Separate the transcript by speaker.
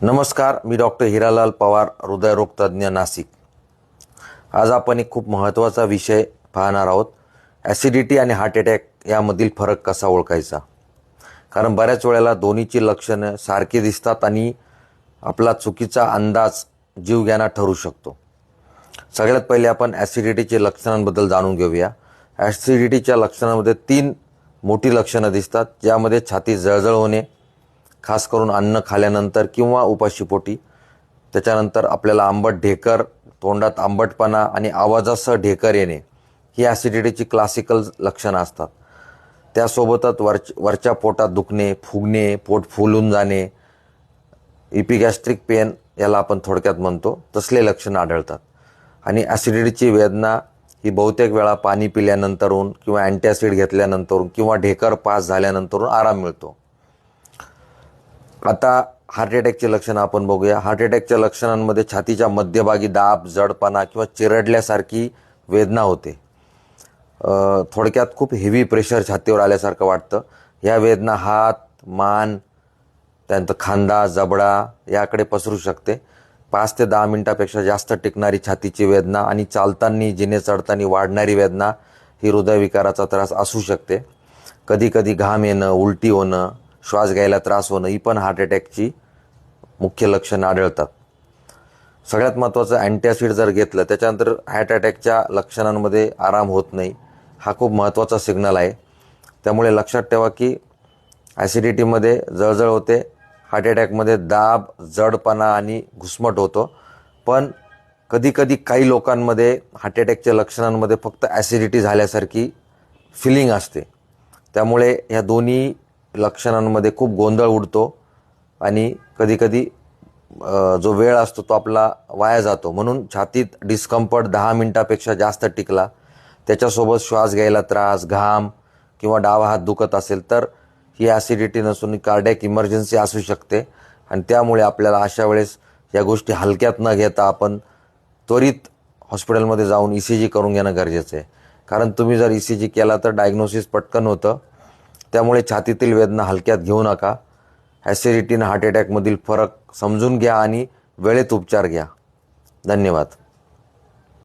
Speaker 1: नमस्कार, मी डॉक्टर हिरालाल पवार, हृदयरोग तज्ज्ञ, नाशिक. आज आपण एक खूप महत्त्वाचा विषय पाहणार आहोत. ॲसिडिटी आणि हार्ट अटॅक यामधील फरक कसा ओळखायचा. कारण बऱ्याच वेळेला दोन्हीची लक्षणं सारखी दिसतात आणि आपला चुकीचा अंदाज जीवघेणा ठरू शकतो. सगळ्यात पहिले आपण ॲसिडिटीच्या लक्षणांबद्दल जाणून घेऊया. ॲसिडिटीच्या लक्षणांमध्ये 3 मोठी लक्षणं दिसतात, ज्यामध्ये छाती जळजळ होणे, खास करून अन्न खाल्यानंतर किंवा उपाशीपोटी. त्याच्यानंतर आपल्याला आंबट ढेकर, तोंडात आंबटपणा आणि आवाजासह ढेकर येणे, ही ॲसिडिटीची क्लासिकल लक्षणं असतात. त्यासोबतच वरच्या पोटात दुखणे, फुगणे, पोट फुलून जाणे, इपिगॅस्ट्रिक पेन याला आपण थोडक्यात म्हणतो, तसले लक्षणं आढळतात. आणि ॲसिडिटीची वेदना ही बहुतेक वेळा पाणी पिल्यानंतरून किंवा अँटॅसिड घेतल्यानंतरून किंवा ढेकर पास झाल्यानंतरून आराम मिळतो. आता हार्ट अटॅकचे लक्षणं आपण बघूया. हार्ट अटॅकच्या लक्षणांमध्ये छातीच्या मध्यभागी दाब, जडपणा किंवा चिरडल्यासारखी वेदना होते. थोडक्यात खूप हेवी प्रेशर छातीवर आल्यासारखं वाटतं. ह्या वेदना हात, मान, त्यानंतर खांदा, जबडा याकडे पसरू शकते. 5 ते 10 मिनिटापेक्षा जास्त टिकणारी छातीची वेदना आणि चालताना, जिने चढताना वाढणारी वेदना ही हृदयविकाराचा त्रास असू शकते. कधीकधी घाम येणं, उलटी होणं, श्वास घ्यायला त्रास होणं ही पण हार्ट अटॅकची मुख्य लक्षणं आढळतात. सगळ्यात महत्त्वाचं, अँटॅसिड जर घेतलं त्याच्यानंतर हार्ट अटॅकच्या लक्षणांमध्ये आराम होत नाही, हा खूप महत्त्वाचा सिग्नल आहे. त्यामुळे लक्षात ठेवा की ॲसिडिटीमध्ये जळजळ होते, हार्ट अटॅकमध्ये दाब, जडपणा आणि घुसमट होतो. पण कधीकधी काही लोकांमध्ये हार्ट अटॅकच्या लक्षणांमध्ये फक्त ॲसिडिटी झाल्यासारखी फिलिंग असते. त्यामुळे ह्या दोन्ही लक्षणांमध्ये खूप गोंधळ उडतो आणि कधीकधी जो वेळ असतो तो आपला वाया जातो. म्हणून छातीत डिस्कम्फर्ट 10 मिनिटापेक्षा जास्त टिकला, त्याच्यासोबत श्वास घ्यायला त्रास, घाम किंवा डावा हात दुखत असेल तर ही ॲसिडिटी नसून कार्डिॲक इमर्जन्सी असू शकते. आणि त्यामुळे आपल्याला अशा वेळेस या गोष्टी हलक्यात न घेता आपण त्वरित हॉस्पिटलमध्ये जाऊन ECG करून घेणं गरजेचं आहे. कारण तुम्ही जर ECG केला तर डायग्नोसिस पटकन होतं. त्यामुळे छातीतील वेदना हलक्यात घेऊ नका. ॲसिडिटी आणि हार्ट अटॅकमधील फरक समजून घ्या आणि वेळेत उपचार घ्या. धन्यवाद.